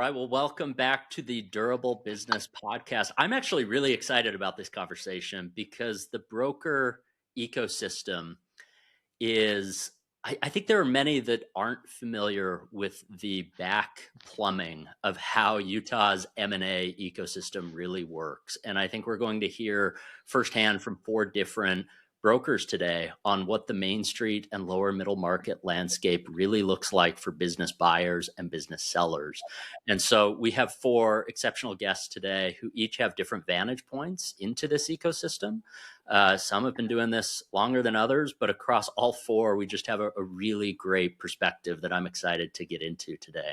right. Well, welcome back to the Durable Business Podcast. I'm actually really excited about this conversation because the broker ecosystem is, I think there are many that aren't familiar with the back plumbing of how Utah's M&A ecosystem really works. And I think we're going to hear firsthand from 4 different brokers today on what the Main Street and lower middle market landscape really looks like for business buyers and business sellers. And so we have 4 exceptional guests today who each have different vantage points into this ecosystem. Some have been doing this longer than others, but across all 4, we just have a really great perspective that I'm excited to get into today.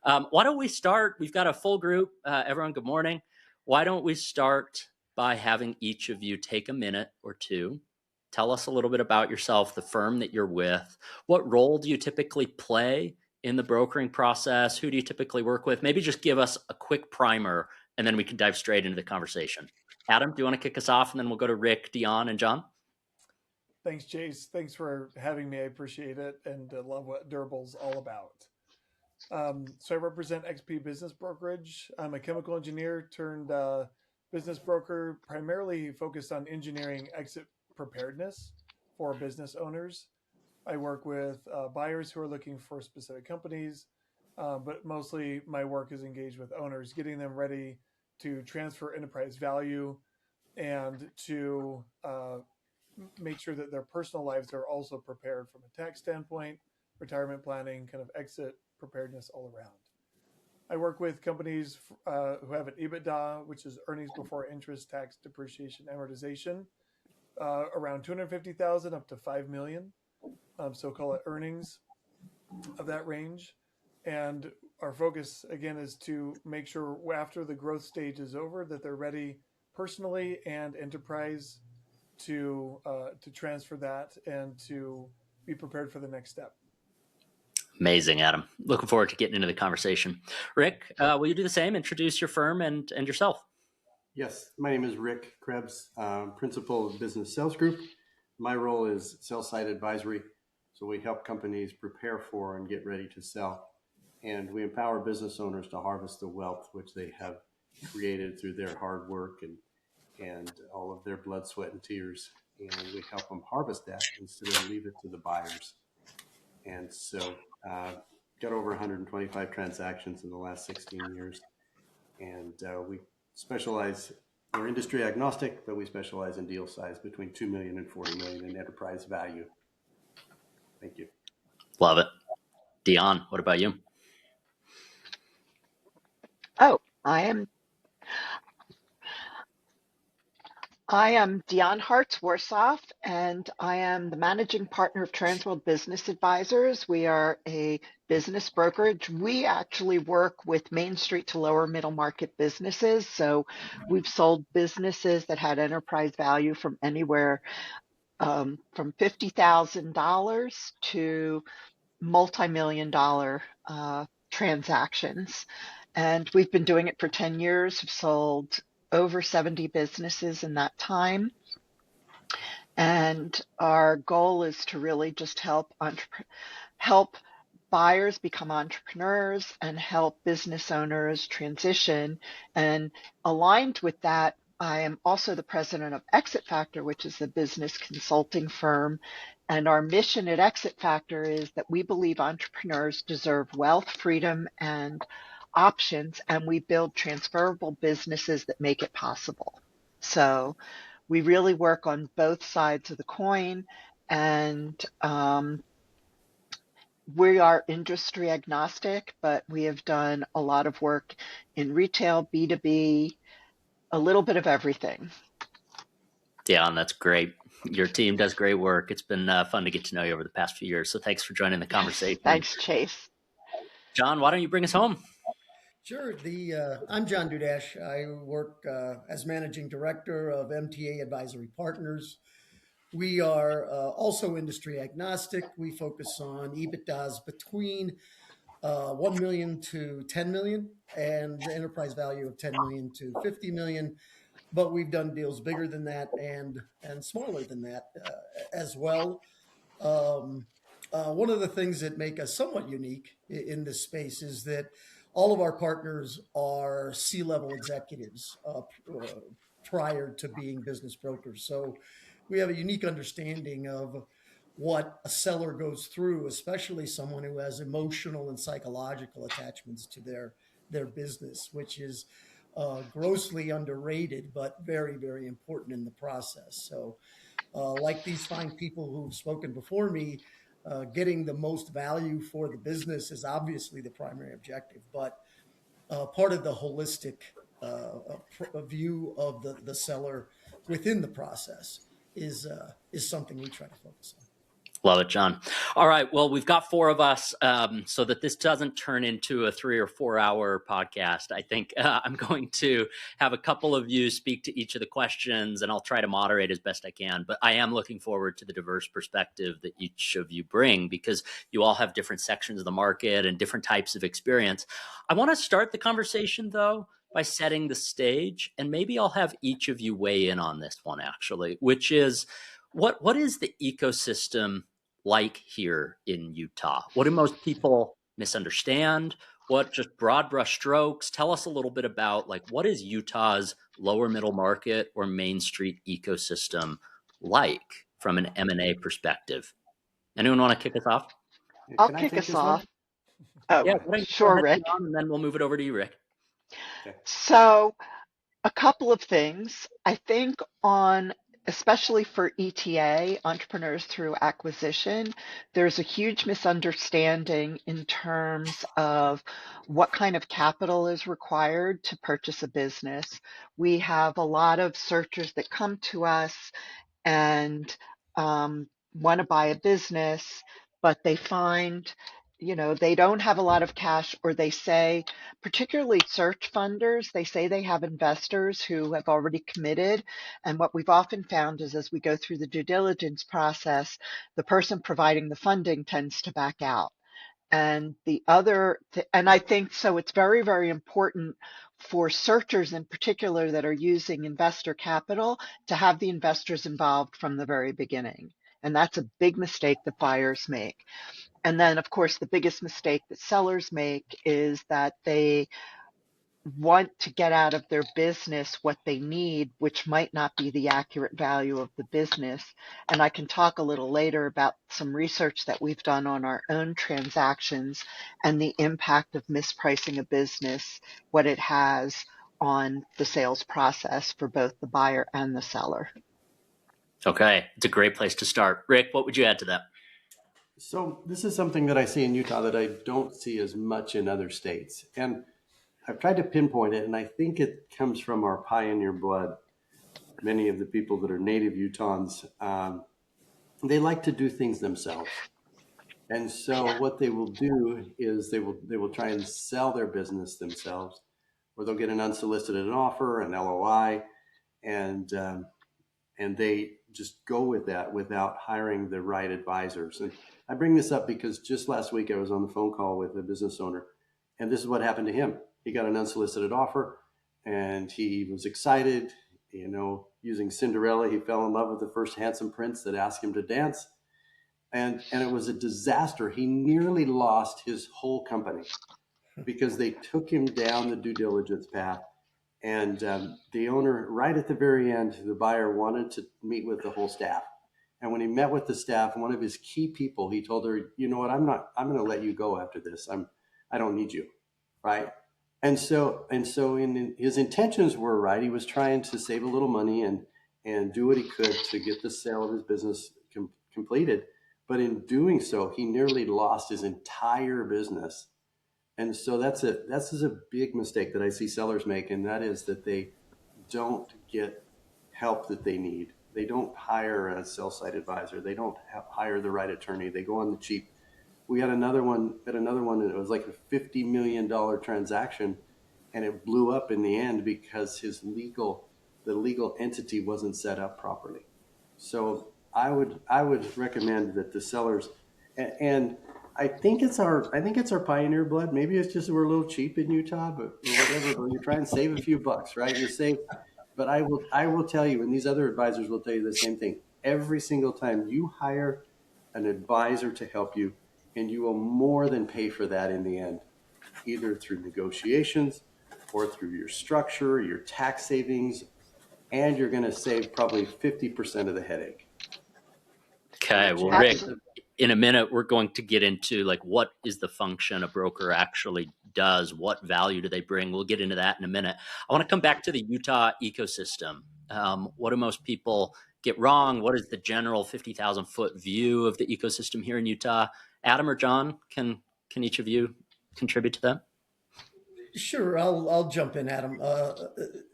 Why don't we start? We've got a full group. Everyone, good morning. Why don't we start by having each of you take a minute or 2. Tell us a little bit about yourself, the firm that you're with. What role do you typically play in the brokering process? Who do you typically work with? Maybe just give us a quick primer, and then we can dive straight into the conversation. Adam, do you want to kick us off, and then we'll go to Rick, Dion, and John? Thanks, Chase. Thanks for having me. I appreciate it, and love what Durable's all about. So I represent XP Business Brokerage. I'm a chemical engineer turned business broker, primarily focused on engineering exit preparedness for business owners. I work with buyers who are looking for specific companies, but mostly my work is engaged with owners, getting them ready to transfer enterprise value and to make sure that their personal lives are also prepared from a tax standpoint, retirement planning, kind of exit preparedness all around. I work with companies who have an EBITDA, which is earnings before interest, tax, depreciation, amortization, around 250,000 up to 5 million. So call it earnings of that range. And our focus again is to make sure after the growth stage is over that they're ready personally and enterprise to transfer that and to be prepared for the next step. Amazing, Adam. Looking forward to getting into the conversation. Rick, will you do the same? Introduce your firm and yourself. Yes, my name is Rick Krebs, principal of Business Sales Group. My role is sales side advisory. So we help companies prepare for and get ready to sell. And we empower business owners to harvest the wealth which they have created through their hard work and all of their blood, sweat, and tears. And we help them harvest that instead of leave it to the buyers. And so got over 125 transactions in the last 16 years. And we specialize, we're industry agnostic, but we specialize in deal size between 2 million and 40 million in enterprise value. Thank you. Love it. Dion, what about you? Oh, I am Diane Hartz-Worsoff, and I am the managing partner of Transworld Business Advisors. We are a business brokerage. We actually work with Main Street to lower middle market businesses. So we've sold businesses that had enterprise value from anywhere from $50,000 to multi-million-dollar transactions. And we've been doing it for 10 years. We've sold over 70 businesses in that time. And our goal is to really just help buyers become entrepreneurs and help business owners transition. And aligned with that, I am also the president of Exit Factor, which is a business consulting firm. And our mission at Exit Factor is that we believe entrepreneurs deserve wealth, freedom, and options, and we build transferable businesses that make it possible. So we really work on both sides of the coin, and we are industry agnostic, but we have done a lot of work in retail, B2B, a little bit of everything. Dion, that's great. Your team does great work. It's been fun to get to know you over the past few years. So thanks for joining the conversation. Thanks, Chase. John, why don't you bring us home? Sure. I'm John Dudash. I work as managing director of MTA Advisory Partners. We are also industry agnostic. We focus on EBITDAs between 1 million to 10 million and the enterprise value of 10 million to 50 million. But we've done deals bigger than that and smaller than that as well. One of the things that make us somewhat unique in this space is that all of our partners are C-level executives prior to being business brokers. So we have a unique understanding of what a seller goes through, especially someone who has emotional and psychological attachments to their business, which is grossly underrated, but very, very important in the process. So like these fine people who've spoken before me, getting the most value for the business is obviously the primary objective, but part of the holistic view of the seller within the process is something we try to focus on. Love it, John. All right. Well, we've got 4 of us, so that this doesn't turn into a 3 or 4 hour podcast. I think I'm going to have a couple of you speak to each of the questions, and I'll try to moderate as best I can. But I am looking forward to the diverse perspective that each of you bring, because you all have different sections of the market and different types of experience. I want to start the conversation, though, by setting the stage, and maybe I'll have each of you weigh in on this one, actually, which is, what is the ecosystem like here in Utah? What do most people misunderstand? What, just broad brush strokes? Tell us a little bit about, like, what is Utah's lower middle market or Main Street ecosystem like from an M&A perspective? Anyone want to kick us off? I'll Can I kick take us this off. one? Oh, Yeah, go sure, ahead, Rick. John, and then we'll move it over to you, Rick. Okay. So a couple of things. I think especially for ETA, entrepreneurs through acquisition, there's a huge misunderstanding in terms of what kind of capital is required to purchase a business. We have a lot of searchers that come to us and want to buy a business, but they find, they don't have a lot of cash, or they say, particularly search funders, they say they have investors who have already committed. And what we've often found is, as we go through the due diligence process, the person providing the funding tends to back out. And and I think so it's very, very important for searchers in particular that are using investor capital to have the investors involved from the very beginning. And that's a big mistake that buyers make. And then, of course, the biggest mistake that sellers make is that they want to get out of their business what they need, which might not be the accurate value of the business. And I can talk a little later about some research that we've done on our own transactions and the impact of mispricing a business, what it has on the sales process for both the buyer and the seller. Okay, it's a great place to start. Rick, what would you add to that? So this is something that I see in Utah that I don't see as much in other states. And I've tried to pinpoint it, and I think it comes from our pioneer blood. Many of the people that are native Utahns, they like to do things themselves. And so what they will do is they will try and sell their business themselves, or they'll get an unsolicited offer, an LOI, and they just go with that without hiring the right advisors. And I bring this up because just last week I was on the phone call with a business owner, and this is what happened to him. He got an unsolicited offer, and he was excited. Using Cinderella, he fell in love with the first handsome prince that asked him to dance, and it was a disaster. He nearly lost his whole company because they took him down the due diligence path. And the owner, right at the very end, the buyer wanted to meet with the whole staff. And when he met with the staff, one of his key people, he told her, "You know what? I'm going to let you go after this. I don't need you." Right. And so his intentions were right. He was trying to save a little money and do what he could to get the sale of his business completed. But in doing so, he nearly lost his entire business. And so that's a big mistake that I see sellers make, and that is that they don't get help that they need. They don't hire a sell-side advisor. They don't hire the right attorney. They go on the cheap. We had another one, and it was like a $50 million transaction, and it blew up in the end because the legal entity wasn't set up properly. So I would recommend that the sellers, and I think it's our pioneer blood. Maybe it's just we're a little cheap in Utah, but whatever. But you try and save a few bucks, right? You save. But I will tell you, and these other advisors will tell you the same thing. Every single time you hire an advisor to help you, and you will more than pay for that in the end. either through negotiations or through your structure, your tax savings, and you're going to save probably 50% of the headache. Okay, well, Rick, in a minute, we're going to get into like what is the function a broker actually does, what value do they bring? We'll get into that in a minute. I want to come back to the Utah ecosystem. What do most people get wrong? What is the general 50,000 foot view of the ecosystem here in Utah? Adam or John, can each of you contribute to that? Sure, I'll jump in, Adam.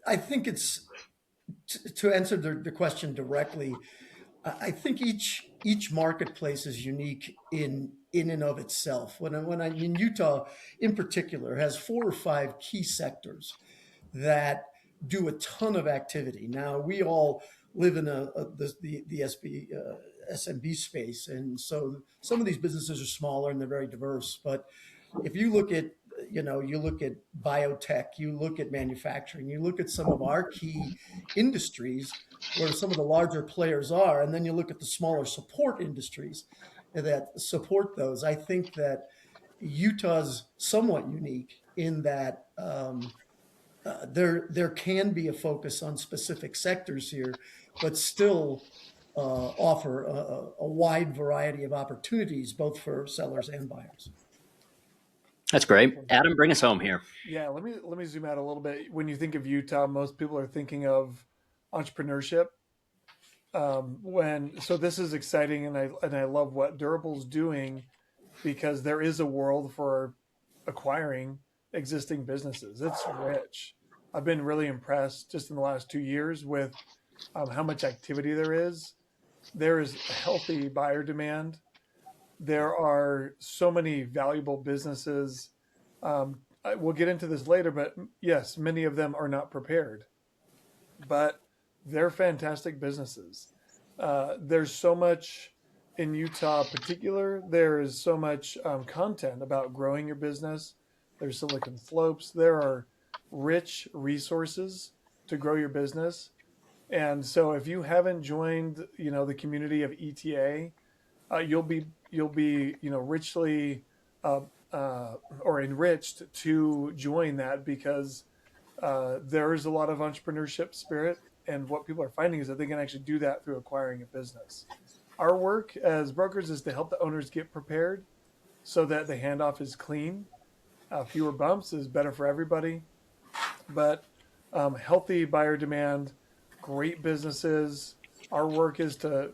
I think it's to answer the question directly. I think each marketplace is unique in and of itself. When I mean Utah, in particular, has 4 or 5 key sectors that do a ton of activity. Now we all live in the SMB space, and so some of these businesses are smaller and they're very diverse. But if you look at you look at biotech, you look at manufacturing, you look at some of our key industries where some of the larger players are, and then you look at the smaller support industries that support those. I think that Utah's somewhat unique in that there can be a focus on specific sectors here, but still offer a wide variety of opportunities, both for sellers and buyers. That's great. Adam, bring us home here. Yeah, let me zoom out a little bit. When you think of Utah, most people are thinking of entrepreneurship. So this is exciting, and I love what Durable's doing, because there is a world for acquiring existing businesses. It's rich. I've been really impressed just in the last 2 years with how much activity there is. There is healthy buyer demand. There are so many valuable businesses. We'll get into this later, but yes, many of them are not prepared, but they're fantastic businesses. There's so much in Utah in particular. There is so much content about growing your business. There's Silicon Slopes. There are rich resources to grow your business. And so if you haven't joined, the community of ETA, you'll be richly or enriched to join that, because there is a lot of entrepreneurship spirit, and what people are finding is that they can actually do that through acquiring a business. Our work as brokers is to help the owners get prepared so that the handoff is clean. Fewer bumps is better for everybody, but healthy buyer demand, great businesses. Our work is to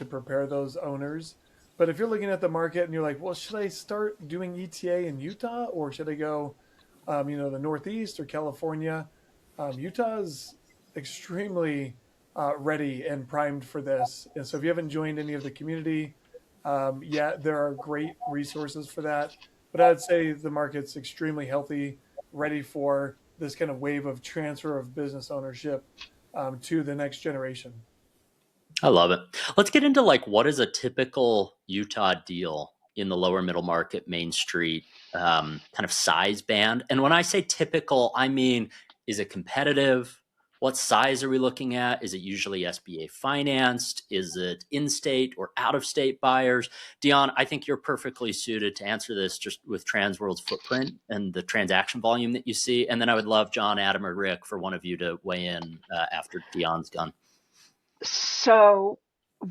prepare those owners. But if you're looking at the market and you're like, well, should I start doing ETA in Utah, or should I go, the Northeast or California? Utah is extremely ready and primed for this. And so if you haven't joined any of the community yet, there are great resources for that. But I'd say the market's extremely healthy, ready for this kind of wave of transfer of business ownership to the next generation. I love it. Let's get into what is a typical Utah deal in the lower middle market, Main Street, kind of size band. And when I say typical, I mean, is it competitive? What size are we looking at? Is it usually SBA financed? Is it in-state or out-of-state buyers? Dion, I think you're perfectly suited to answer this just with Transworld's footprint and the transaction volume that you see. And then I would love John, Adam, or Rick for one of you to weigh in after Dion's done. So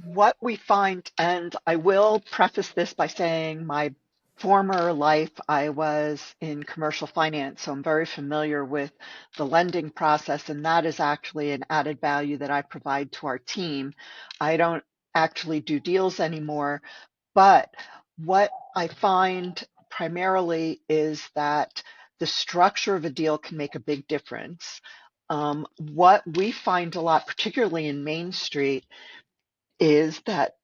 what we find, and I will preface this by saying my former life, I was in commercial finance, so I'm very familiar with the lending process, and that is actually an added value that I provide to our team. I don't actually do deals anymore, but what I find primarily is that the structure of a deal can make a big difference. What we find a lot, particularly in Main Street, is that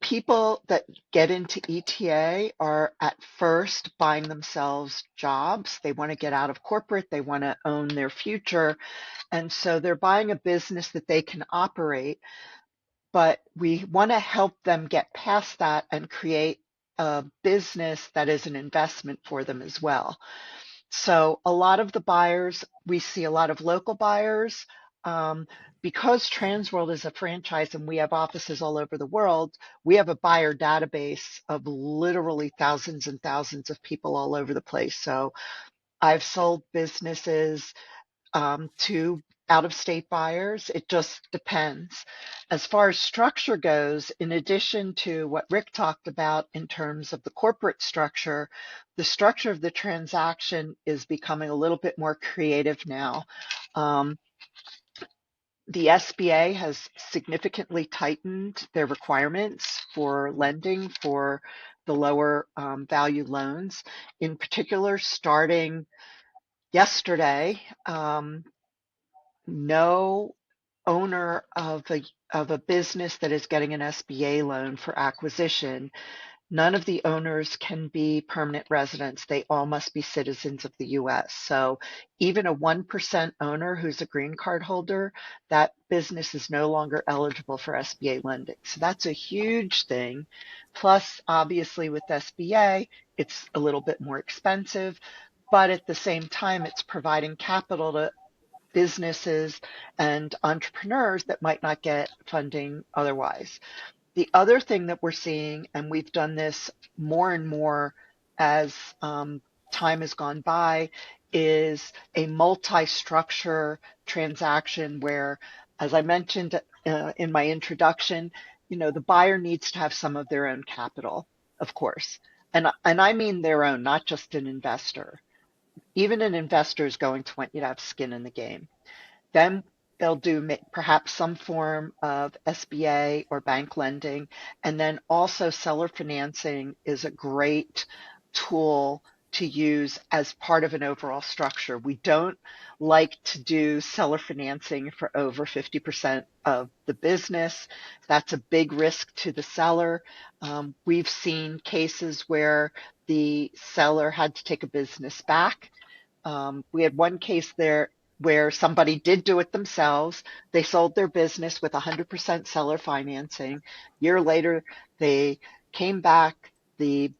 people that get into ETA are at first buying themselves jobs. They want to get out of corporate. They want to own their future. And so they're buying a business that they can operate. But we want to help them get past that and create a business that is an investment for them as well. So a lot of the buyers, we see a lot of local buyers. because Transworld is a franchise and we have offices all over the world, we have a buyer database of literally thousands and thousands of people all over the place. So I've sold businesses to out-of-state buyers. It just depends. As far as structure goes, in addition to what Rick talked about in terms of the corporate structure, the structure of the transaction is becoming a little bit more creative now. The SBA has significantly tightened their requirements for lending for the lower value loans. In particular, starting yesterday, no owner of a business that is getting an SBA loan for acquisition, none of the owners can be permanent residents. They all must be citizens of the US. So even a 1% owner who's a green card holder, that business is no longer eligible for SBA lending. So that's a huge thing. Plus, obviously with SBA, it's a little bit more expensive, but at the same time, it's providing capital to businesses and entrepreneurs that might not get funding otherwise. The other thing that we're seeing, and we've done this more and more as time has gone by, is a multi-structure transaction where, as I mentioned in my introduction, the buyer needs to have some of their own capital, of course. And I mean their own, not just an investor. Even an investor is going to want you to have skin in the game. Then they'll do perhaps some form of SBA or bank lending. And then also seller financing is a great tool to use as part of an overall structure. We don't like to do seller financing for over 50% of the business. That's a big risk to the seller. We've seen cases where the seller had to take a business back. We had one case there where somebody did do it themselves. They sold their business with 100% seller financing. A year later, they came back. They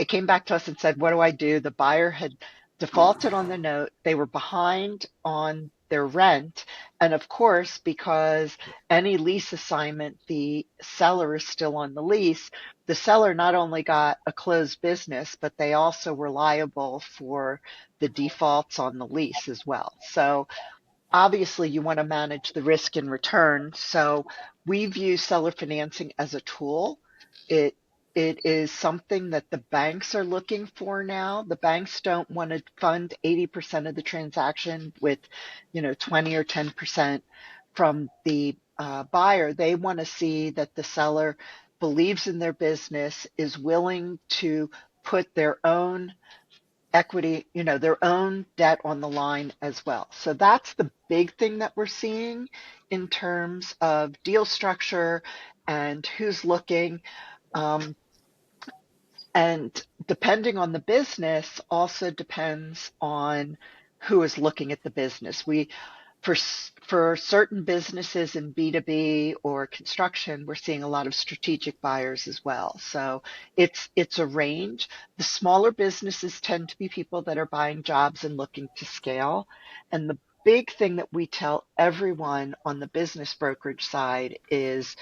came back to us and said, "What do I do?" The buyer had defaulted on the note. They were behind on their rent. And of course, because any lease assignment, the seller is still on the lease, the seller not only got a closed business, but they also were liable for the defaults on the lease as well. So obviously you want to manage the risk in return. So we view seller financing as a tool. It is something that the banks are looking for now. The banks don't want to fund 80% of the transaction with, 20 or 10% from the buyer. They want to see that the seller believes in their business, is willing to put their own equity, their own debt on the line as well. So that's the big thing that we're seeing in terms of deal structure and who's looking. And depending on the business also depends on who is looking at the business. For certain businesses in B2B or construction, we're seeing a lot of strategic buyers as well. So it's a range. The smaller businesses tend to be people that are buying jobs and looking to scale. And the big thing that we tell everyone on the business brokerage side is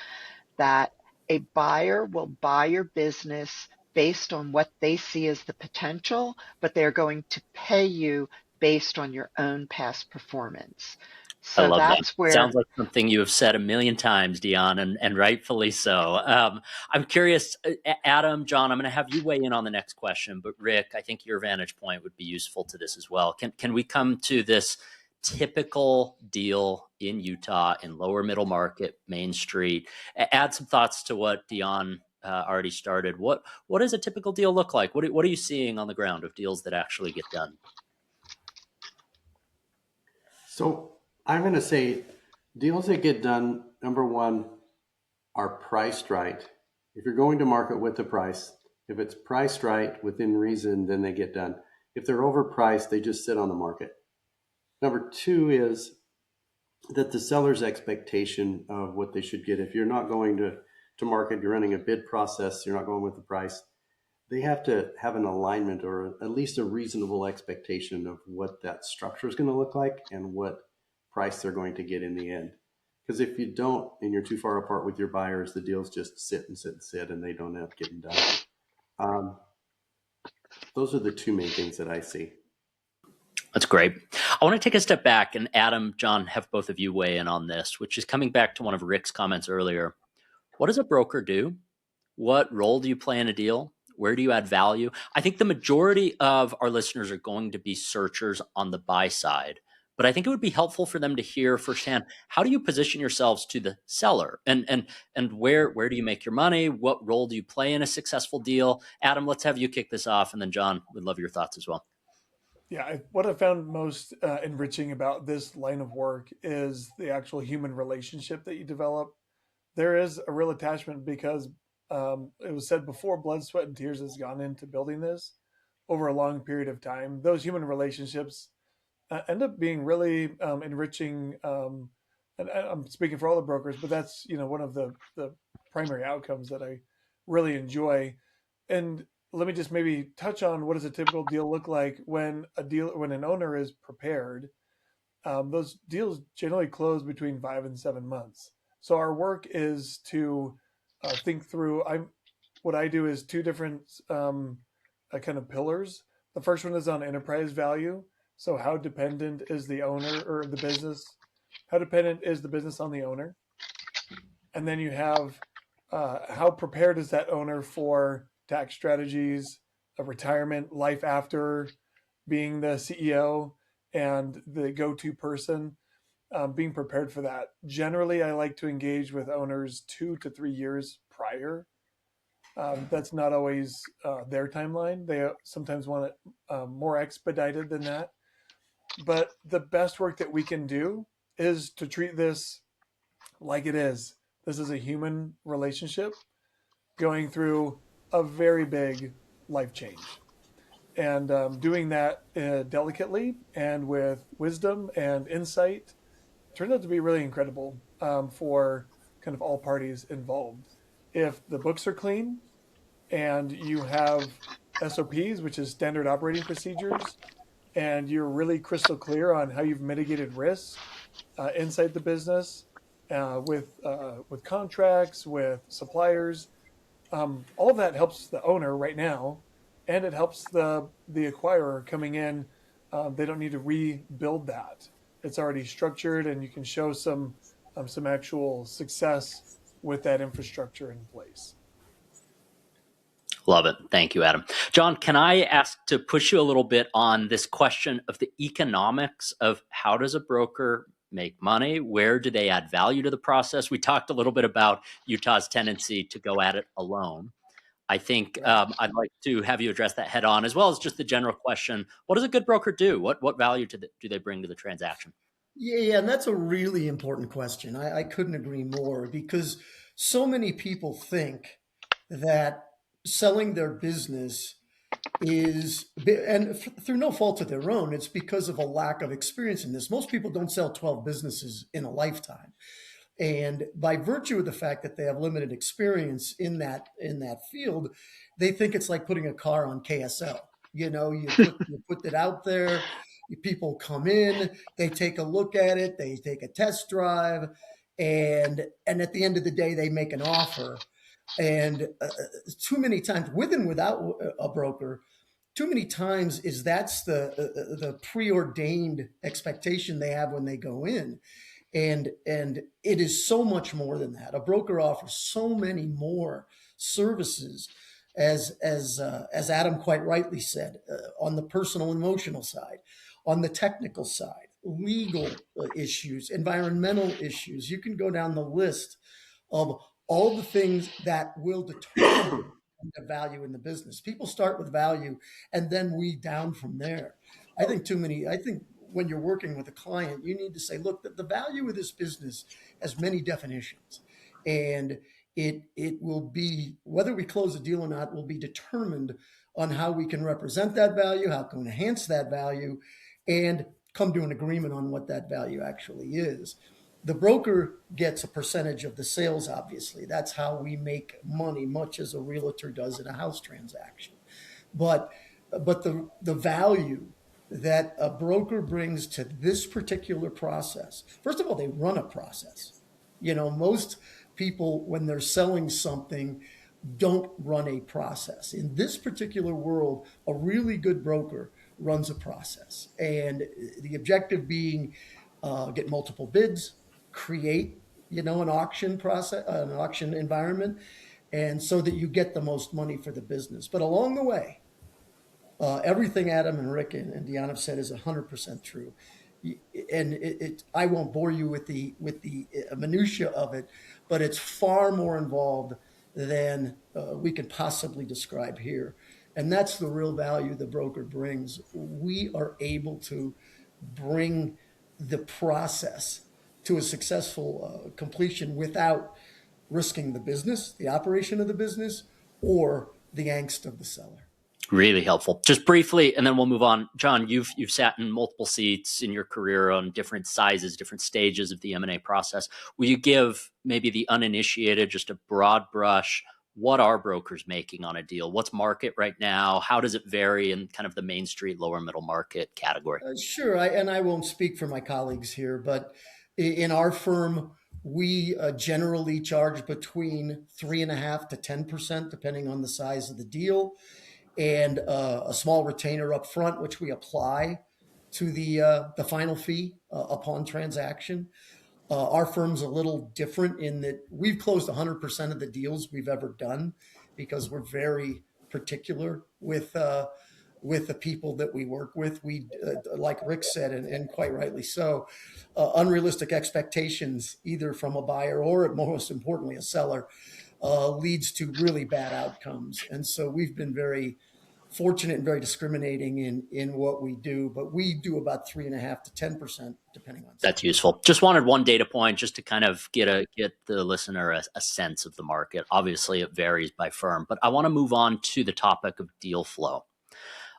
that a buyer will buy your business based on what they see as the potential, but they're going to pay you based on your own past performance. I So love that. that's where. Sounds like something you have said a million times, Diane, and rightfully so. I'm curious, Adam, John, I'm going to have you weigh in on the next question, but Rick, I think your vantage point would be useful to this as well. Can we come to this typical deal in Utah in lower middle market, Main Street? Add some thoughts to what Diane already started. What does a typical deal look like? What are you seeing on the ground of deals that actually get done? So I'm going to say deals that get done, number one, are priced right. If you're going to market with the price, if it's priced right within reason, then they get done. If they're overpriced, they just sit on the market. Number two is that the seller's expectation of what they should get. If you're not going to market, you're running a bid process, you're not going with the price, they have to have an alignment or at least a reasonable expectation of what that structure is going to look like and what price they're going to get in the end. Because if you don't, and you're too far apart with your buyers, the deals just sit and sit and sit, and they don't end up getting done. Those are the two main things that I see. That's great. I want to take a step back, and Adam, John, have both of you weigh in on this, which is coming back to one of Rick's comments earlier. What does a broker do? What role do you play in a deal? Where do you add value? I think the majority of our listeners are going to be searchers on the buy side, but I think it would be helpful for them to hear firsthand, how do you position yourselves to the seller, and where do you make your money? What role do you play in a successful deal? Adam, let's have you kick this off, and then John, would love your thoughts as well. Yeah, what I found most enriching about this line of work is the actual human relationship that you develop. There is a real attachment because it was said before, blood, sweat, and tears has gone into building this over a long period of time. Those human relationships end up being really enriching. And I'm speaking for all the brokers, but that's one of the primary outcomes that I really enjoy. And let me just maybe touch on, what does a typical deal look like when an owner is prepared. Those deals generally close between 5 and 7 months. So our work is to think through. What I do is two different kind of pillars. The first one is on enterprise value. So how dependent is the owner or the business? How dependent is the business on the owner? And then you have how prepared is that owner for tax strategies, a retirement, life after being the CEO and the go-to person, being prepared for that. Generally, I like to engage with owners 2 to 3 years prior. That's not always their timeline. They sometimes want it more expedited than that. But the best work that we can do is to treat this like it is. This is a human relationship going through a very big life change. And doing that delicately and with wisdom and insight turned out to be really incredible for kind of all parties involved. If the books are clean and you have SOPs, which is standard operating procedures, and you're really crystal clear on how you've mitigated risk inside the business with contracts, with suppliers, all of that helps the owner right now, and it helps the acquirer coming in. They don't need to rebuild that. It's already structured, and you can show some actual success with that infrastructure in place. Love it. Thank you, Adam. John, can I ask to push you a little bit on this question of the economics of how does a broker make money? Where do they add value to the process? We talked a little bit about Utah's tendency to go at it alone. I think I'd like to have you address that head on, as well as just the general question, what does a good broker do? What value do they bring to the transaction? Yeah, and that's a really important question. I couldn't agree more, because so many people think that selling their business is, and through no fault of their own, it's because of a lack of experience in this. Most people don't sell 12 businesses in a lifetime. And by virtue of the fact that they have limited experience in that field, they think it's like putting a car on KSL. You put it out there, people come in, they take a look at it, they take a test drive, and at the end of the day, they make an offer. And too many times, with and without a broker, too many times that's the preordained expectation they have when they go in. And it is so much more than that. A broker offers so many more services, as Adam quite rightly said, on the personal and emotional side, on the technical side, legal issues, environmental issues. You can go down the list of all the things that will determine the value in the business. People start with value and then weed down from there. I think when you're working with a client, you need to say, look, the value of this business has many definitions, and it will be, whether we close a deal or not, will be determined on how we can represent that value, how can we enhance that value, and come to an agreement on what that value actually is. The broker gets a percentage of the sales, obviously. That's how we make money, much as a realtor does in a house transaction. But the value that a broker brings to this particular process. First of all, they run a process. Most people, when they're selling something, don't run a process. In this particular world, a really good broker runs a process. And the objective being get multiple bids, create, an auction process, an auction environment, and so that you get the most money for the business. But along the way, everything Adam and Rick and Diane have said is 100% true. And I won't bore you with the minutia of it, but it's far more involved than we can possibly describe here. And that's the real value the broker brings. We are able to bring the process to a successful completion without risking the business, the operation of the business, or the angst of the seller. Really helpful. Just briefly, and then we'll move on. John, you've sat in multiple seats in your career on different sizes, different stages of the M&A process. Will you give maybe the uninitiated just a broad brush? What are brokers making on a deal? What's market right now? How does it vary in kind of the Main Street, lower middle market category? Sure. I won't speak for my colleagues here, but in our firm, we generally charge between 3.5% to 10%, depending on the size of the deal, and a small retainer up front, which we apply to the final fee upon transaction. Our firm's a little different in that we've closed 100% of the deals we've ever done because we're very particular with the people that we work with. We, like Rick said, and quite rightly so, unrealistic expectations, either from a buyer or, most importantly, a seller, leads to really bad outcomes. And so we've been very fortunate and very discriminating in what we do, but we do about 3.5% to 10%, depending on. That's useful. Just wanted one data point just to kind of get the listener a sense of the market. Obviously, it varies by firm, but I want to move on to the topic of deal flow.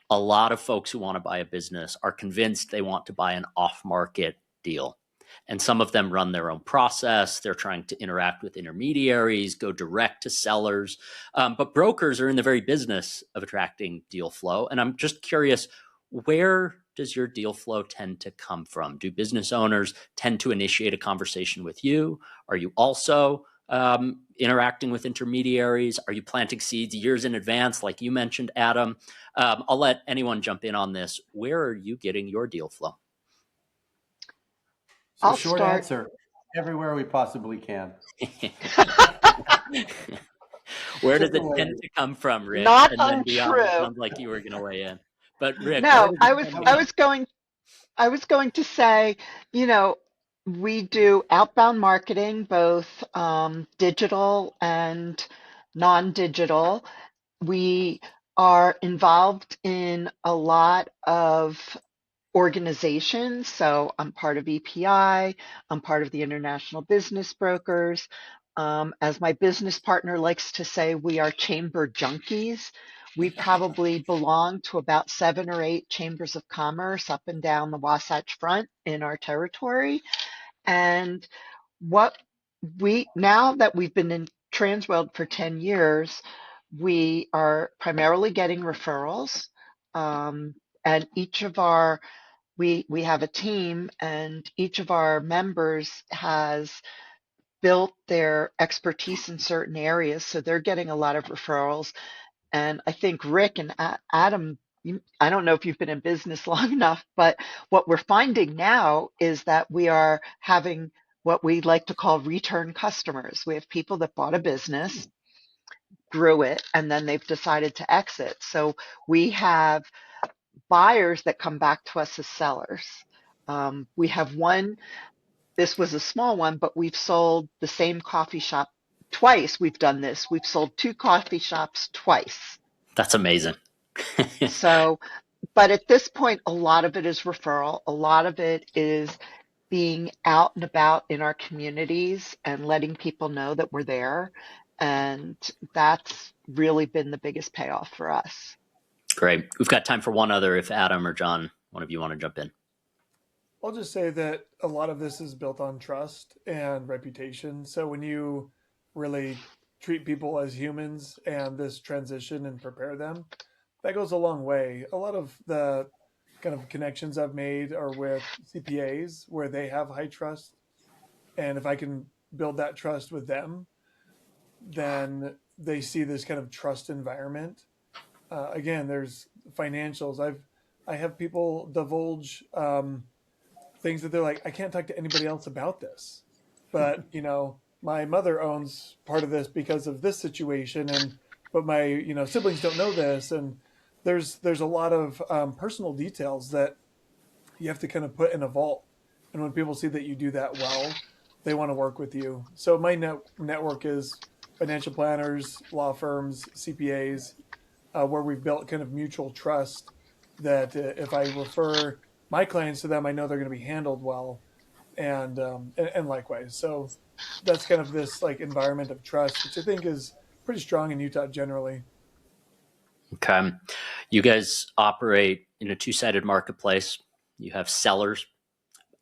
A lot of folks who want to buy a business are convinced they want to buy an off-market deal. And some of them run their own process. They're trying to interact with intermediaries, go direct to sellers. But brokers are in the very business of attracting deal flow. And I'm just curious, where does your deal flow tend to come from? Do business owners tend to initiate a conversation with you? Are you also interacting with intermediaries? Are you planting seeds years in advance, like you mentioned, Adam? I'll let anyone jump in on this. Where are you getting your deal flow? So I'll short start. answer, everywhere we possibly can. Where does it tend to come from, Rick? Not and then untrue. Beyond, it sounds like you were going to weigh in. But Rick, No, I was going to say, we do outbound marketing, both digital and non-digital. We are involved in a lot of organizations. So I'm part of EPI, I'm part of the International Business Brokers. As my business partner likes to say, we are chamber junkies. We probably belong to about 7 or 8 chambers of commerce up and down the Wasatch Front in our territory. And now that we've been in Transworld for 10 years, we are primarily getting referrals. And we have a team, and each of our members has built their expertise in certain areas. So they're getting a lot of referrals. And I think Rick and Adam, I don't know if you've been in business long enough, but what we're finding now is that we are having what we like to call return customers. We have people that bought a business, grew it, and then they've decided to exit. So we have buyers that come back to us as sellers. We have one, this was a small one, but we've sold the same coffee shop twice. We've done this. We've sold 2 coffee shops twice. That's amazing. So, but at this point, a lot of it is referral. A lot of it is being out and about in our communities and letting people know that we're there. And that's really been the biggest payoff for us. Great. We've got time for one other if Adam or John, one of you want to jump in. I'll just say that a lot of this is built on trust and reputation. So when you really treat people as humans and this transition and prepare them, that goes a long way. A lot of the kind of connections I've made are with CPAs where they have high trust. And if I can build that trust with them, then they see this kind of trust environment. Again, there's financials. I have people divulge things that they're like, I can't talk to anybody else about this, but my mother owns part of this because of this situation, but my siblings don't know this, and there's a lot of personal details that you have to kind of put in a vault. And when people see that you do that well, they want to work with you. So my network is financial planners, law firms, CPAs, where we've built kind of mutual trust that if I refer my clients to them, I know they're going to be handled well, and likewise. So that's kind of this like environment of trust, which I think is pretty strong in Utah generally. Okay. You guys operate in a two-sided marketplace. You have sellers.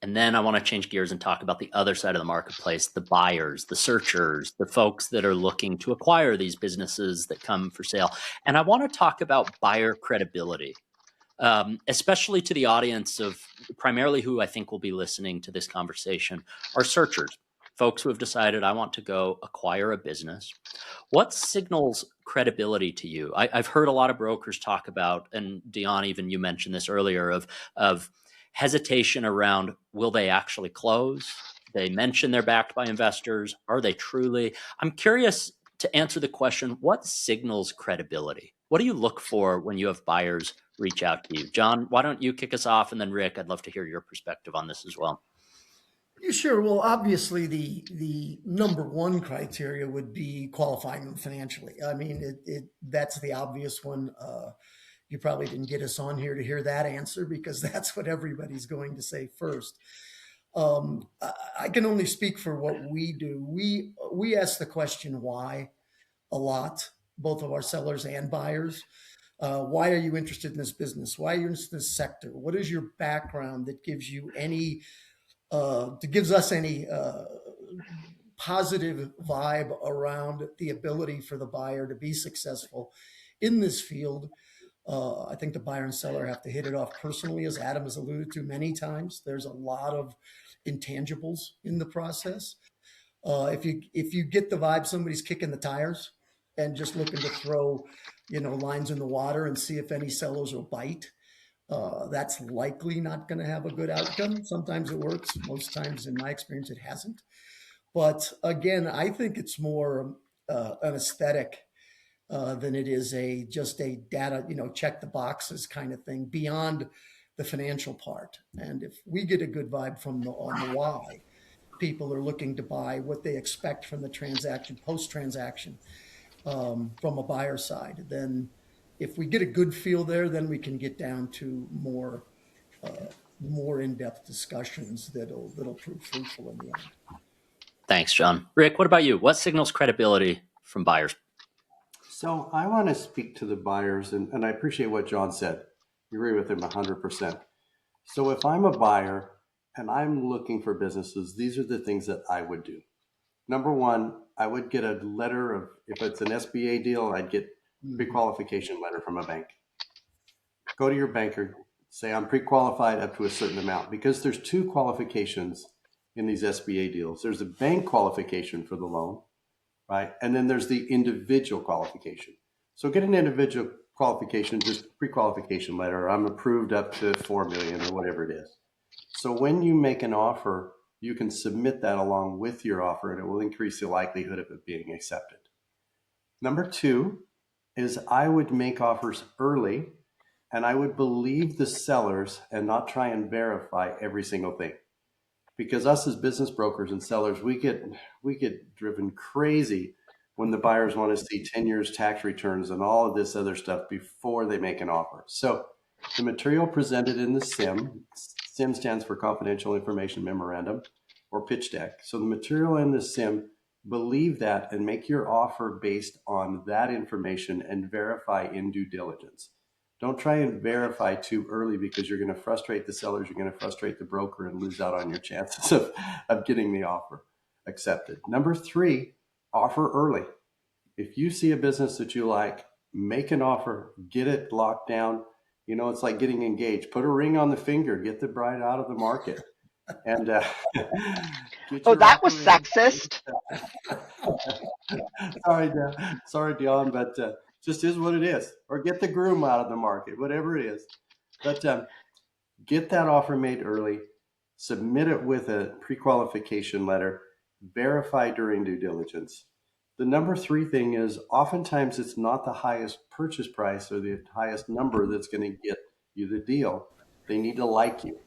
And then I want to change gears and talk about the other side of the marketplace, the buyers, the searchers, the folks that are looking to acquire these businesses that come for sale. And I want to talk about buyer credibility, especially to the audience of primarily who I think will be listening to this conversation are searchers, folks who have decided I want to go acquire a business. What signals credibility to you? I've heard a lot of brokers talk about, and Diane, even you mentioned this earlier, of hesitation around, will they actually close? They mention they're backed by investors. Are they truly? I'm curious to answer the question, what signals credibility? What do you look for when you have buyers reach out to you? John, why don't you kick us off? And then Rick, I'd love to hear your perspective on this as well. Yeah, sure. Well, obviously, the number one criteria would be qualifying them financially. I mean, that's the obvious one. You probably didn't get us on here to hear that answer because that's what everybody's going to say first. I can only speak for what we do. We ask the question why a lot, both of our sellers and buyers. Why are you interested in this business? Why are you interested in this sector? What is your background that gives you any gives us any positive vibe around the ability for the buyer to be successful in this field? I think the buyer and seller have to hit it off personally, as Adam has alluded to many times. There's a lot of intangibles in the process. If you get the vibe somebody's kicking the tires and just looking to throw lines in the water and see if any sellers will bite, that's likely not going to have a good outcome. Sometimes it works. Most times, in my experience, it hasn't. But again, I think it's more an aesthetic than it is just a data, check the boxes kind of thing beyond the financial part. And if we get a good vibe on the why, people are looking to buy, what they expect from the transaction, post-transaction, from a buyer side, then if we get a good feel there, then we can get down to more in-depth discussions that'll prove fruitful in the end. Thanks, John. Rick, what about you? What signals credibility from buyers? So I want to speak to the buyers, and I appreciate what John said. I agree with him 100%. So if I'm a buyer and I'm looking for businesses, these are the things that I would do. Number one, I would get a letter of, if it's an SBA deal, I'd get pre-qualification letter from a bank. Go to your banker, say I'm pre-qualified up to a certain amount, because there's two qualifications in these SBA deals. There's a bank qualification for the loan, right? And then there's the individual qualification. So get an individual qualification, just pre-qualification letter. I'm approved up to 4 million or whatever it is. So when you make an offer, you can submit that along with your offer, and it will increase the likelihood of it being accepted. Number two is I would make offers early, and I would believe the sellers and not try and verify every single thing. Because us as business brokers and sellers, we get driven crazy when the buyers want to see 10 years tax returns and all of this other stuff before they make an offer. So the material presented in the SIM stands for Confidential Information Memorandum or pitch deck. So the material in the SIM, believe that and make your offer based on that information and verify in due diligence. Don't try and verify too early because you're going to frustrate the sellers, you're going to frustrate the broker and lose out on your chances of getting the offer accepted. Number three, offer early. If you see a business that you like, make an offer, get it locked down, You know, it's like getting engaged. Put a ring on the finger, get the bride out of the market, and get Oh, your that was offer in. sexist. Sorry, Dion, but just is what it is. Or get the groom out of the market, whatever it is. But get that offer made early, submit it with a pre-qualification letter, verify during due diligence. The number 3 thing is oftentimes it's not the highest purchase price or the highest number that's going to get you the deal. They need to like you.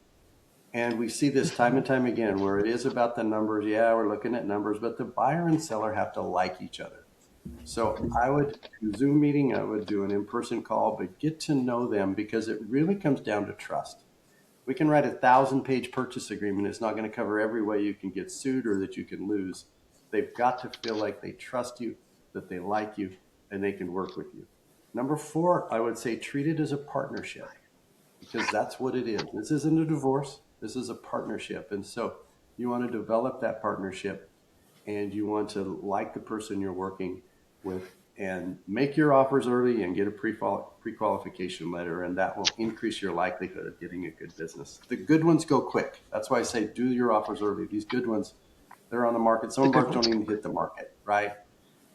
And we see this time and time again where it is about the numbers. Yeah, we're looking at numbers, but the buyer and seller have to like each other. So I would do a Zoom meeting, I would do an in-person call, but get to know them because it really comes down to trust. We can write a 1,000-page purchase agreement. It's not going to cover every way you can get sued or that you can lose. They've got to feel like they trust you, that they like you, and they can work with you. Number 4, I would say treat it as a partnership because that's what it is. This isn't a divorce. This is a partnership. And so you want to develop that partnership and you want to like the person you're working with and make your offers early and get a pre-qualification letter, and that will increase your likelihood of getting a good business. The good ones go quick. That's why I say do your offers early. These good ones, they're on the market. Some of ours don't even hit the market, right?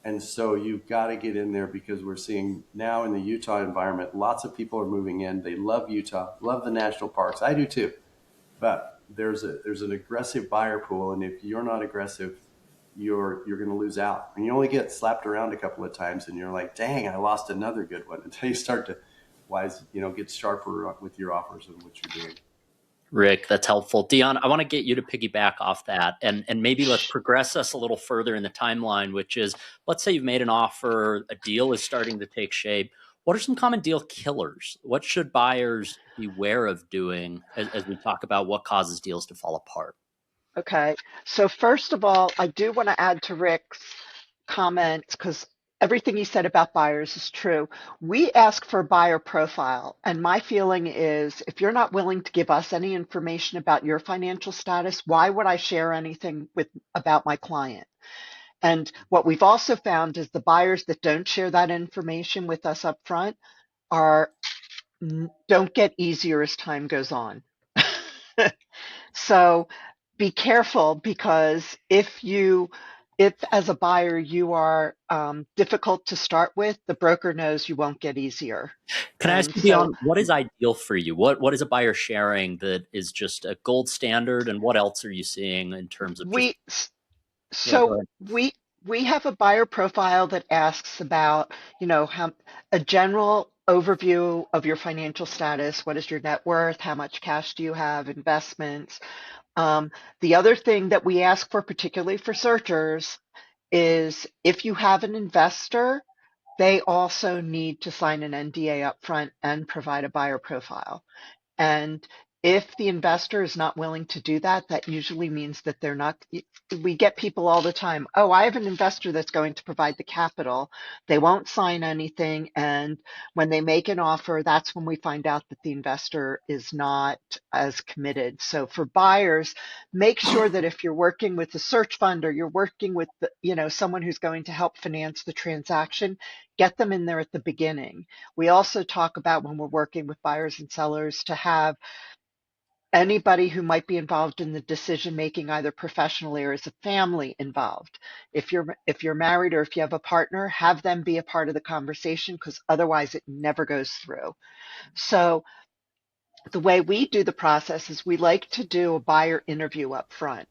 And so you've got to get in there because we're seeing now in the Utah environment, lots of people are moving in. They love Utah, love the national parks. I do too. But there's an aggressive buyer pool, and if you're not aggressive, you're going to lose out. And you only get slapped around a couple of times and you're like, dang, I lost another good one, until you start to get sharper with your offers and what you're doing. Rick, that's helpful. Dion, I want to get you to piggyback off that and maybe let's progress us a little further in the timeline, which is, let's say you've made an offer, a deal is starting to take shape. What are some common deal killers? What should buyers beware of doing as we talk about what causes deals to fall apart? Okay. So first of all, I do want to add to Rick's comments because everything he said about buyers is true. We ask for a buyer profile, and my feeling is if you're not willing to give us any information about your financial status, why would I share anything about my client? And what we've also found is the buyers that don't share that information with us up front don't get easier as time goes on. So be careful, because if as a buyer you are difficult to start with, the broker knows you won't get easier. Can I ask you, Dion, what is ideal for you? What is a buyer sharing that is just a gold standard, and what else are you seeing in terms of we have a buyer profile that asks about, a general overview of your financial status. What is your net worth? How much cash do you have? Investments. The other thing that we ask for, particularly for searchers, is if you have an investor, they also need to sign an NDA up front and provide a buyer profile. And if the investor is not willing to do that, that usually means that they're not. We get people all the time, oh, I have an investor that's going to provide the capital. They won't sign anything. And when they make an offer, that's when we find out that the investor is not as committed. So for buyers, make sure that if you're working with a search fund or you're working with someone who's going to help finance the transaction, get them in there at the beginning. We also talk about, when we're working with buyers and sellers, to have anybody who might be involved in the decision making, either professionally or as a family, involved. If you're married or if you have a partner, have them be a part of the conversation, because otherwise it never goes through. So the way we do the process is we like to do a buyer interview up front.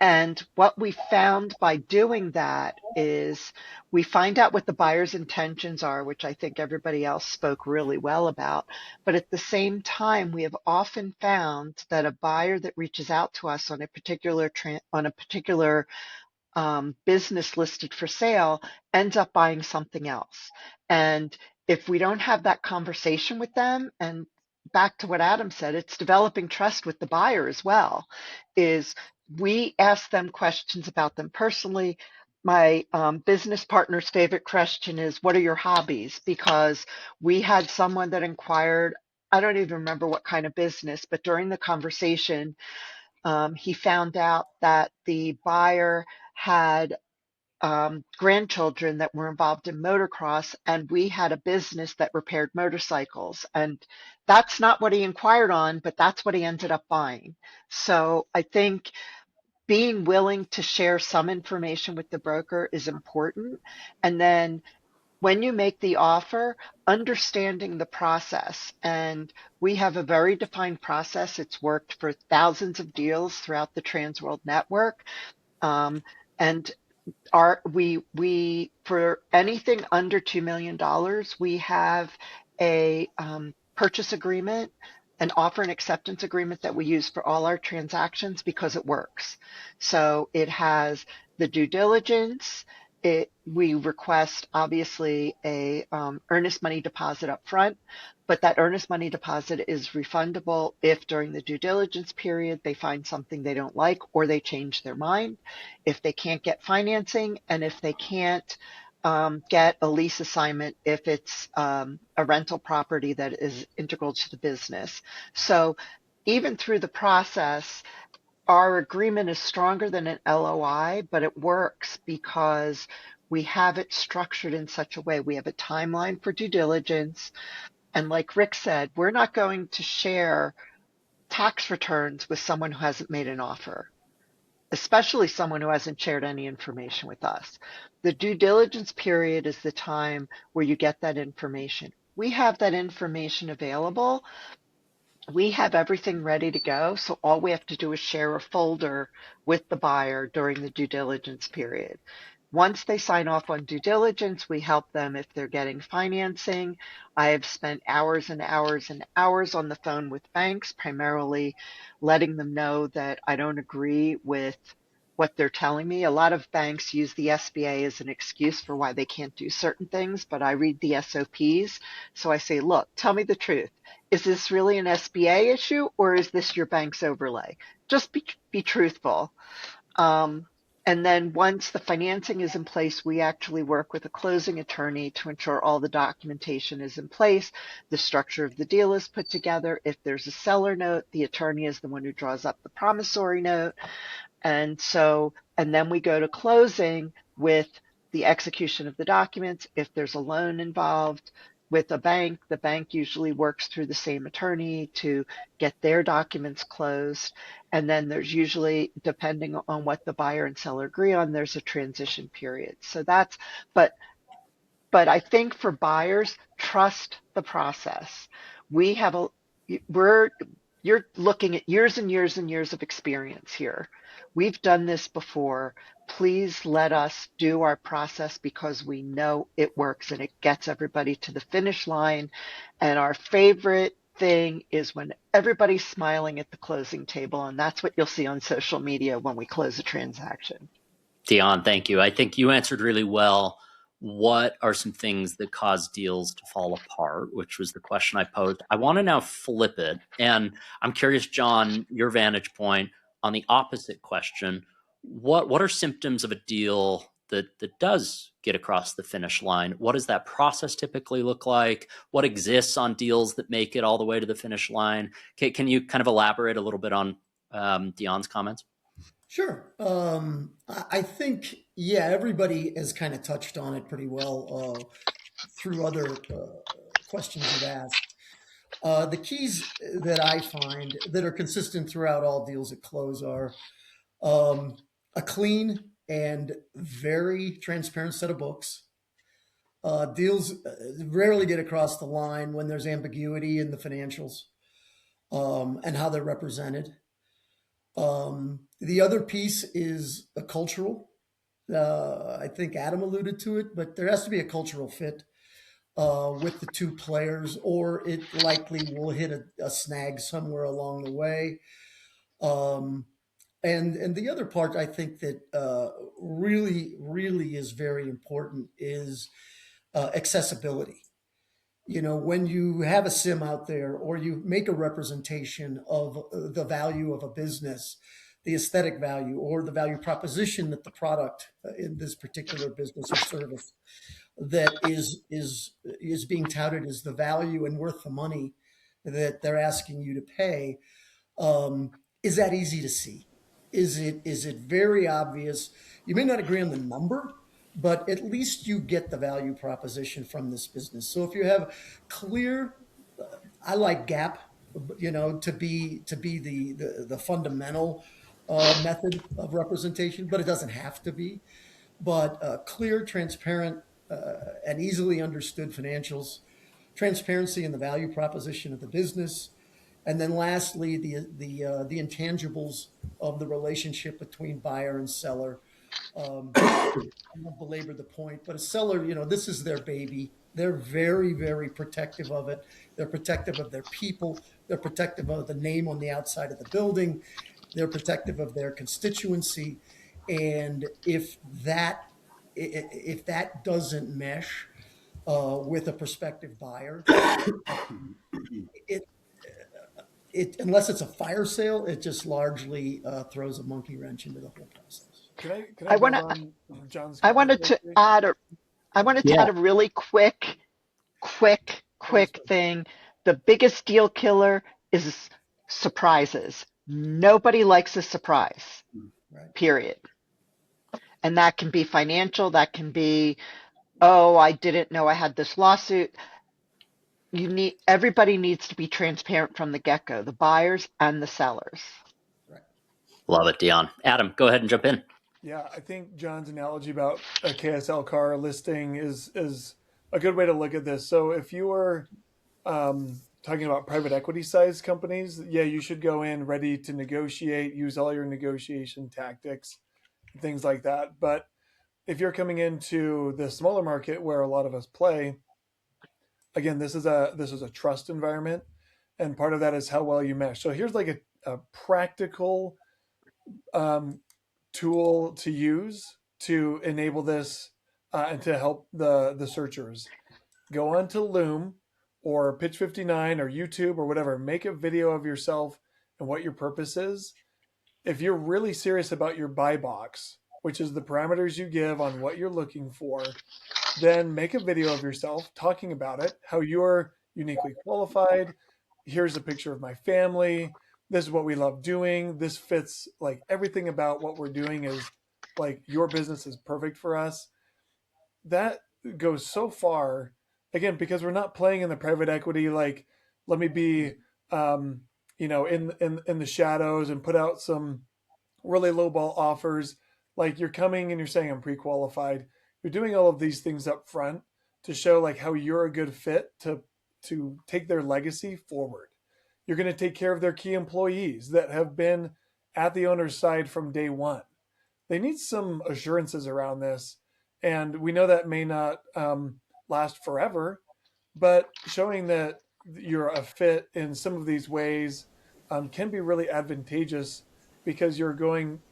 And what we found by doing that is we find out what the buyer's intentions are, which I think everybody else spoke really well about. But at the same time, we have often found that a buyer that reaches out to us on a particular business listed for sale ends up buying something else. And if we don't have that conversation with them, and back to what Adam said, it's developing trust with the buyer as well, is we ask them questions about them personally. My business partner's favorite question is, what are your hobbies? Because we had someone that inquired, I don't even remember what kind of business, but during the conversation, he found out that the buyer had grandchildren that were involved in motocross, and we had a business that repaired motorcycles. And that's not what he inquired on, but that's what he ended up buying. So I think being willing to share some information with the broker is important. And then when you make the offer, understanding the process. And we have a very defined process. It's worked for thousands of deals throughout the Transworld network. And we for anything under $2 million, we have a purchase agreement, an offer and acceptance agreement that we use for all our transactions because it works. So it has the due diligence. We request obviously a earnest money deposit up front, but that earnest money deposit is refundable if during the due diligence period they find something they don't like or they change their mind, if they can't get financing, and if they can't get a lease assignment if it's a rental property that is integral to the business. So even through the process, our agreement is stronger than an LOI, but it works because we have it structured in such a way. We have a timeline for due diligence. And like Rick said, we're not going to share tax returns with someone who hasn't made an offer, especially someone who hasn't shared any information with us. The due diligence period is the time where you get that information. We have that information available. We have everything ready to go. So all we have to do is share a folder with the buyer during the due diligence period. Once they sign off on due diligence, we help them if they're getting financing. I have spent hours and hours and hours on the phone with banks, primarily letting them know that I don't agree with what they're telling me. A lot of banks use the SBA as an excuse for why they can't do certain things, but I read the SOPs. So I say, look, tell me the truth. Is this really an SBA issue, or is this your bank's overlay? Just be truthful. And then once the financing is in place, we actually work with a closing attorney to ensure all the documentation is in place. The structure of the deal is put together. If there's a seller note, the attorney is the one who draws up the promissory note. And then we go to closing with the execution of the documents. If there's a loan involved with a bank, the bank usually works through the same attorney to get their documents closed. And then there's usually, depending on what the buyer and seller agree on, there's a transition period. So but I think for buyers, trust the process. You're looking at years and years and years of experience here. We've done this before. Please let us do our process because we know it works and it gets everybody to the finish line. And our favorite thing is when everybody's smiling at the closing table, and that's what you'll see on social media when we close a transaction. Diane, thank you. I think you answered really well. What are some things that cause deals to fall apart, which was the question I posed. I want to now flip it. And I'm curious, John, your vantage point on the opposite question. What are symptoms of a deal that does get across the finish line? What does that process typically look like? What exists on deals that make it all the way to the finish line? Can you kind of elaborate a little bit on Diane's comments? Sure. I think, yeah, everybody has kind of touched on it pretty well through other questions you've asked. The keys that I find that are consistent throughout all deals that close are a clean and very transparent set of books. Deals rarely get across the line when there's ambiguity in the financials and how they're represented. The other piece is a cultural. I think Adam alluded to it, but there has to be a cultural fit with the two players, or it likely will hit a snag somewhere along the way. And the other part I think that really, really is very important is accessibility. You know, when you have a sim out there or you make a representation of the value of a business, the aesthetic value or the value proposition that the product in this particular business or service that is being touted as the value and worth the money that they're asking you to pay, is that easy to see? Is it very obvious? You may not agree on the number, but at least you get the value proposition from this business. So if you have clear, I like gap, to be the fundamental method of representation, but it doesn't have to be. But clear, transparent, and easily understood financials, transparency in the value proposition of the business, and then lastly, the intangibles of the relationship between buyer and seller. I won't belabor the point, but a seller, this is their baby. They're very, very protective of it. They're protective of their people. They're protective of the name on the outside of the building. They're protective of their constituency. And if that doesn't mesh with a prospective buyer, it unless it's a fire sale, it just largely throws a monkey wrench into the whole process. Can I I build want to. on John's I comment wanted real to quick? add a. I wanted to Yeah. add a really quick Sure. thing. The biggest deal killer is surprises. Nobody likes a surprise. Right. Period. And that can be financial. That can be, oh, I didn't know I had this lawsuit. Everybody needs to be transparent from the get-go, the buyers and the sellers. Right. Love it, Dion. Adam, go ahead and jump in. Yeah, I think John's analogy about a KSL car listing is a good way to look at this. So if you were talking about private equity sized companies, yeah, you should go in ready to negotiate, use all your negotiation tactics, things like that. But if you're coming into the smaller market where a lot of us play, again, this is a trust environment, and part of that is how well you mesh. So here's like a practical tool to use to enable this and to help the searchers. Go on to Loom or Pitch 59 or YouTube or whatever. Make a video of yourself and what your purpose is. If you're really serious about your buy box, which is the parameters you give on what you're looking for, then make a video of yourself talking about it, how you're uniquely qualified. Here's a picture of my family. This is what we love doing. This fits, like, everything about what we're doing is like, your business is perfect for us. That goes so far, again, because we're not playing in the private equity, like, let me be in the shadows and put out some really low ball offers. Like, you're coming and you're saying I'm pre-qualified. You're doing all of these things up front to show like how you're a good fit to take their legacy forward. You're going to take care of their key employees that have been at the owner's side from day one. They need some assurances around this, and we know that may not last forever, but showing that you're a fit in some of these ways can be really advantageous, because you're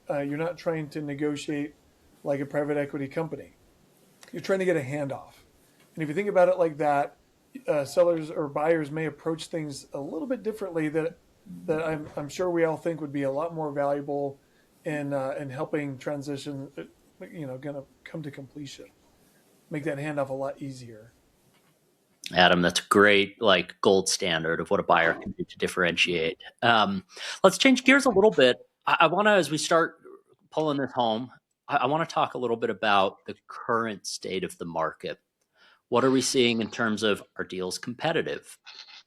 not trying to negotiate like a private equity company. You're trying to get a handoff. And if you think about it like that, sellers or buyers may approach things a little bit differently that I'm sure we all think would be a lot more valuable in helping transition, going to come to completion. Make that handoff a lot easier. Adam, that's great, like gold standard of what a buyer can do to differentiate. Let's change gears a little bit. I want to, as we start pulling this home, I want to talk a little bit about the current state of the market. What are we seeing in terms of, are deals competitive?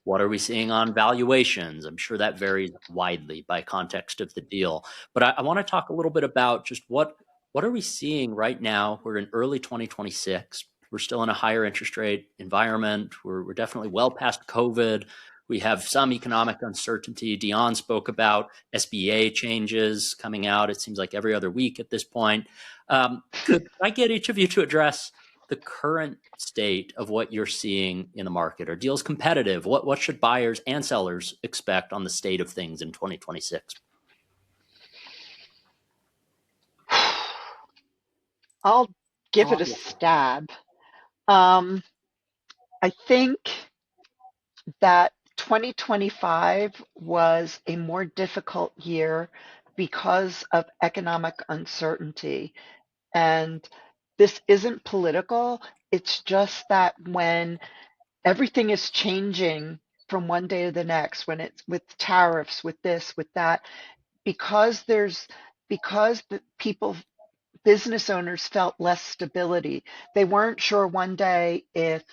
What are we seeing on valuations? I'm sure that varies widely by context of the deal. But I want to talk a little bit about just what are we seeing right now? We're in early 2026. We're still in a higher interest rate environment. We're definitely well past COVID. We have some economic uncertainty. Dion spoke about SBA changes coming out. It seems like every other week at this point. Could I get each of you to address the current state of what you're seeing in the market? Are deals competitive? What should buyers and sellers expect on the state of things in 2026? I'll give it a stab. I think that 2025 was a more difficult year because of economic uncertainty. And this isn't political. It's just that when everything is changing from one day to the next, when it's with tariffs, with this, with that, because the business owners felt less stability. They weren't sure one day if,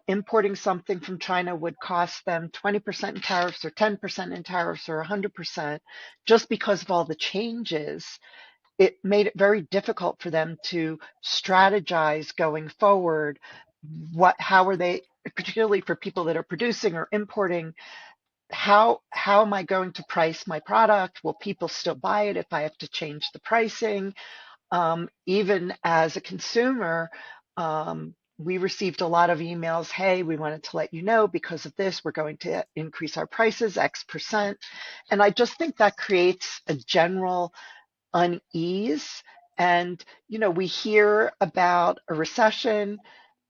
importing something from China would cost them 20% in tariffs or 10% in tariffs or 100%. Just because of all the changes, it made it very difficult for them to strategize going forward. How are they, particularly for people that are producing or importing, how am I going to price my product? Will people still buy it if I have to change the pricing? Even as a consumer, we received a lot of emails. Hey, we wanted to let you know because of this, we're going to increase our prices X%. And I just think that creates a general unease. And, we hear about a recession.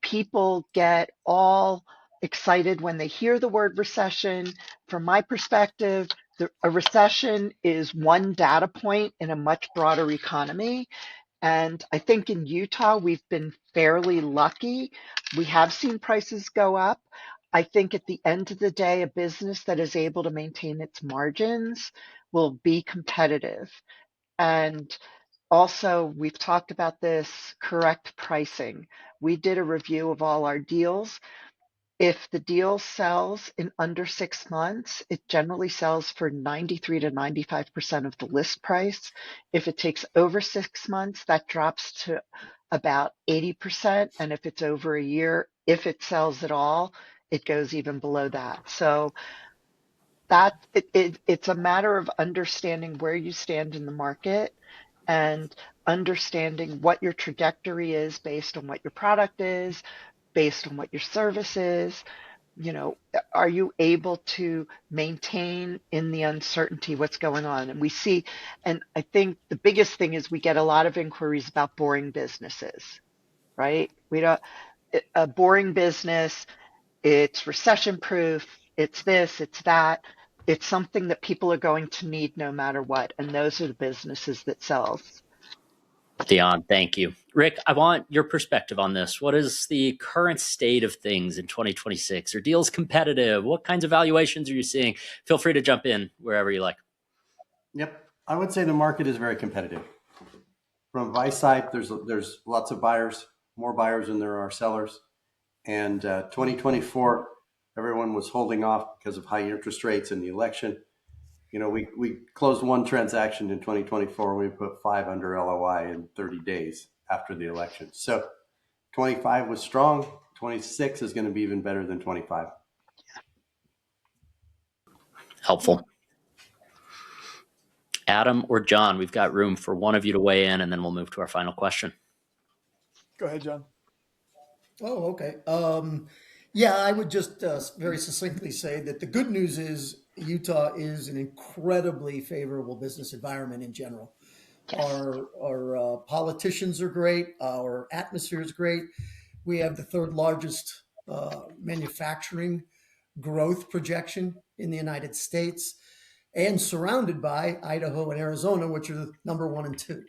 People get all excited when they hear the word recession. From my perspective, a recession is one data point in a much broader economy. And I think in Utah, we've been fairly lucky. We have seen prices go up. I think at the end of the day, a business that is able to maintain its margins will be competitive. And also, we've talked about this, correct pricing. We did a review of all our deals. If the deal sells in under 6 months, it generally sells for 93 to 95% of the list price. If it takes over 6 months, that drops to about 80%. And if it's over a year, if it sells at all, it goes even below that. So it's a matter of understanding where you stand in the market and understanding what your trajectory is based on what your product is, based on what your service is. Are you able to maintain in the uncertainty what's going on? And we see, and I think the biggest thing is we get a lot of inquiries about boring businesses, right? A boring business, it's recession proof, it's this, it's that. It's something that people are going to need no matter what. And those are the businesses that sells. Diane, thank you. Rick, I want your perspective on this. What is the current state of things in 2026? Are deals competitive? What kinds of valuations are you seeing? Feel free to jump in wherever you like. Yep. I would say the market is very competitive. From a buy side, there's lots of buyers, more buyers than there are sellers. And 2024, everyone was holding off because of high interest rates and the election. We closed one transaction in 2024. We put 5 under LOI in 30 days after the election. So 25 was strong. 26 is going to be even better than 25. Helpful. Adam or John, we've got room for one of you to weigh in, and then we'll move to our final question. Go ahead, John. Oh, okay. Yeah, I would just very succinctly say that the good news is Utah is an incredibly favorable business environment in general. Our politicians are great. Our atmosphere is great. We have the third largest manufacturing growth projection in the United States, and surrounded by Idaho and Arizona, which are the number 1 and 2.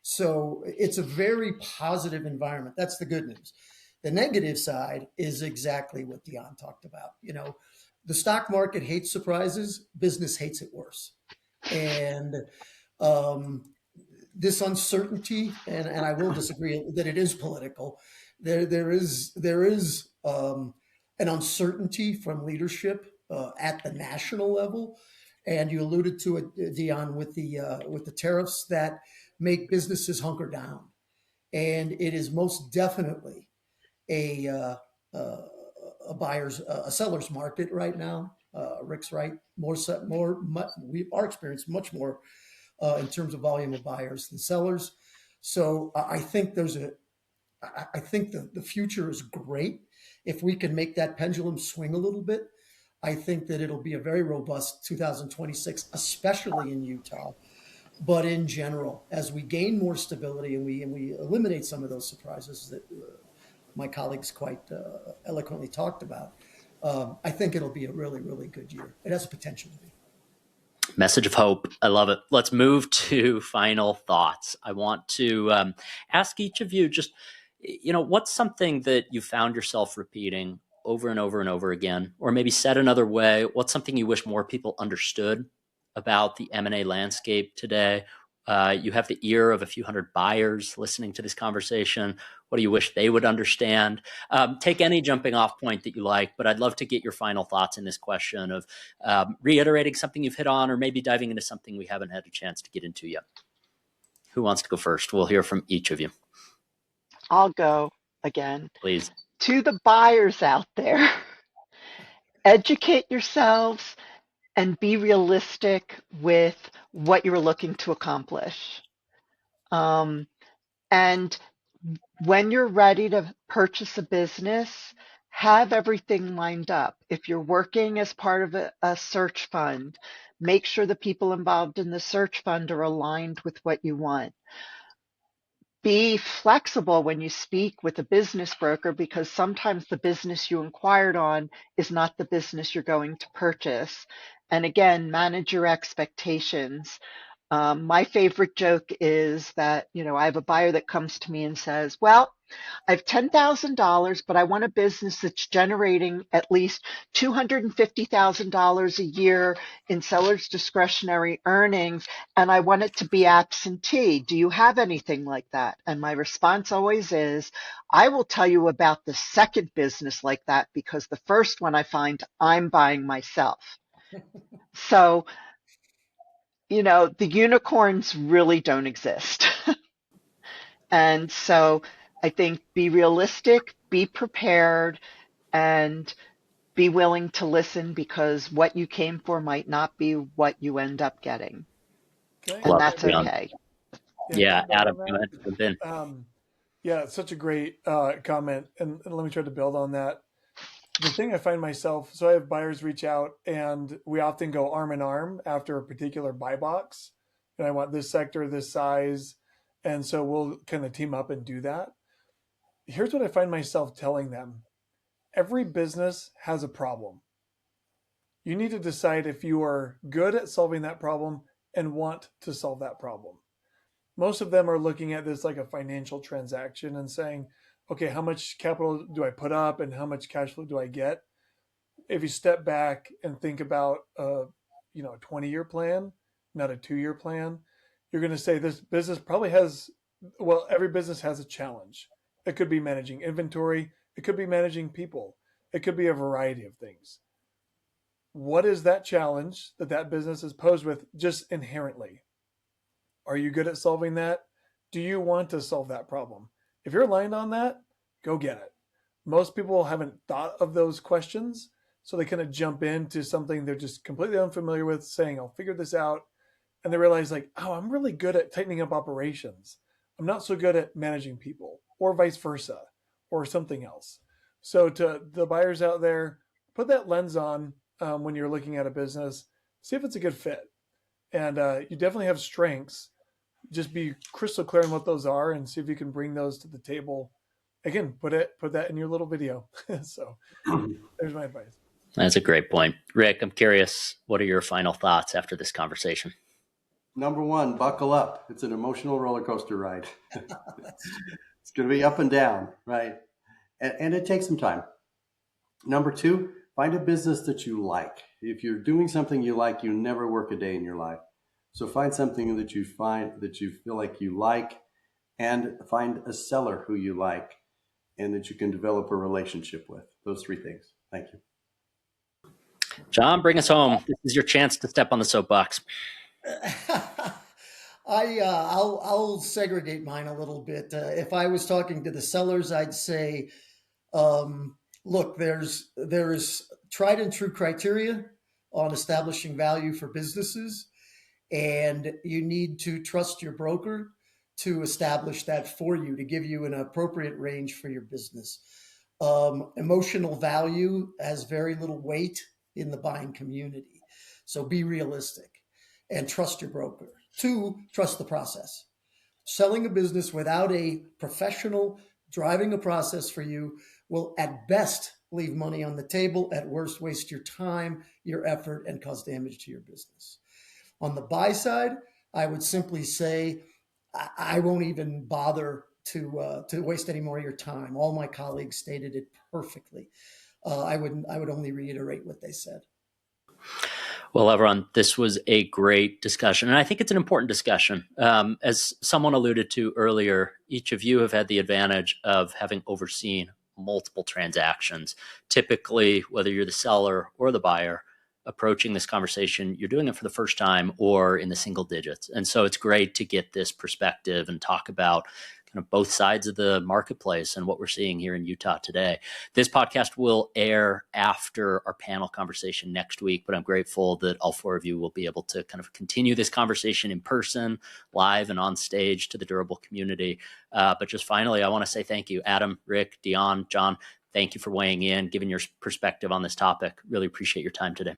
So it's a very positive environment. That's the good news. The negative side is exactly what Diane talked about. The stock market hates surprises. Business hates it worse. And this uncertainty, and I will disagree that it is political. There is an uncertainty from leadership at the national level, and you alluded to it, Diane, with the tariffs that make businesses hunker down, and it is most definitely a seller's market right now. Rick's right. Our experience much more in terms of volume of buyers than sellers. So I think the future is great. If we can make that pendulum swing a little bit, I think that it'll be a very robust 2026, especially in Utah. But in general, as we gain more stability and we eliminate some of those surprises that my colleagues quite eloquently talked about, I think it'll be a really, really good year. It has a potential to be. Message of hope. I love it. Let's move to final thoughts. I want to ask each of you just, what's something that you found yourself repeating over and over and over again, or maybe said another way, what's something you wish more people understood about the M&A landscape today? You have the ear of a few hundred buyers listening to this conversation. What do you wish they would understand? Take any jumping off point that you like, but I'd love to get your final thoughts in this question of reiterating something you've hit on, or maybe diving into something we haven't had a chance to get into yet. Who wants to go first? We'll hear from each of you. I'll go again. Please. To the buyers out there, educate yourselves and be realistic with what you're looking to accomplish. And when you're ready to purchase a business, have everything lined up. If you're working as part of a search fund, make sure the people involved in the search fund are aligned with what you want. Be flexible when you speak with a business broker, because sometimes the business you inquired on is not the business you're going to purchase. And again, manage your expectations. My favorite joke is that, I have a buyer that comes to me and says, well, I have $10,000, but I want a business that's generating at least $250,000 a year in seller's discretionary earnings, and I want it to be absentee. Do you have anything like that? And my response always is, I will tell you about the second business like that, because the first one I find I'm buying myself. So, the unicorns really don't exist. And so I think be realistic, be prepared, and be willing to listen, because what you came for might not be what you end up getting. And that's okay. Yeah, Adam, go ahead. Jump in. Yeah, such a great comment. And let me try to build on that. The thing I find myself, so I have buyers reach out, and we often go arm in arm after a particular buy box. And I want this sector, this size. And so we'll kind of team up and do that. Here's what I find myself telling them. Every business has a problem. You need to decide if you are good at solving that problem and want to solve that problem. Most of them are looking at this like a financial transaction and saying, okay, how much capital do I put up and how much cash flow do I get? If you step back and think about a 20-year plan, not a 2-year plan, you're going to say this business probably has, every business has a challenge. It could be managing inventory. It could be managing people. It could be a variety of things. What is that challenge that business is posed with just inherently? Are you good at solving that? Do you want to solve that problem? If you're aligned on that, go get it. Most people haven't thought of those questions, so they kind of jump into something they're just completely unfamiliar with, saying, I'll figure this out. And they realize I'm really good at tightening up operations. I'm not so good at managing people, or vice versa, or something else. So to the buyers out there, put that lens on when you're looking at a business, see if it's a good fit. And you definitely have strengths. Just be crystal clear on what those are and see if you can bring those to the table. Again, put that in your little video. So there's my advice. That's a great point. Rick, I'm curious, what are your final thoughts after this conversation? Number one, buckle up. It's an emotional roller coaster ride. It's going to be up and down, right? And it takes some time. Number two, find a business that you like. If you're doing something you like, you never work a day in your life. So find something that you feel like you like, and find a seller who you like and that you can develop a relationship with. Those three things. Thank you. John, bring us home. This is your chance to step on the soapbox. I'll segregate mine a little bit. If I was talking to the sellers, I'd say, look, there's tried and true criteria on establishing value for businesses, and you need to trust your broker to establish that for you, to give you an appropriate range for your business. Emotional value has very little weight in the buying community. So be realistic and trust your broker. 2, trust the process. Selling a business without a professional driving a process for you will at best leave money on the table, at worst waste your time, your effort, and cause damage to your business. On the buy side, I would simply say, I won't even bother to waste any more of your time. All my colleagues stated it perfectly. I would only reiterate what they said. Well, everyone, this was a great discussion, and I think it's an important discussion. As someone alluded to earlier, each of you have had the advantage of having overseen multiple transactions. Typically, whether you're the seller or the buyer approaching this conversation, you're doing it for the first time or in the single digits. And so it's great to get this perspective and talk about kind of both sides of the marketplace and what we're seeing here in Utah today. This podcast will air after our panel conversation next week, but I'm grateful that all four of you will be able to kind of continue this conversation in person, live and on stage to the durable community. But just finally, I want to say thank you, Adam, Rick, Diane, John. Thank you for weighing in, giving your perspective on this topic. Really appreciate your time today.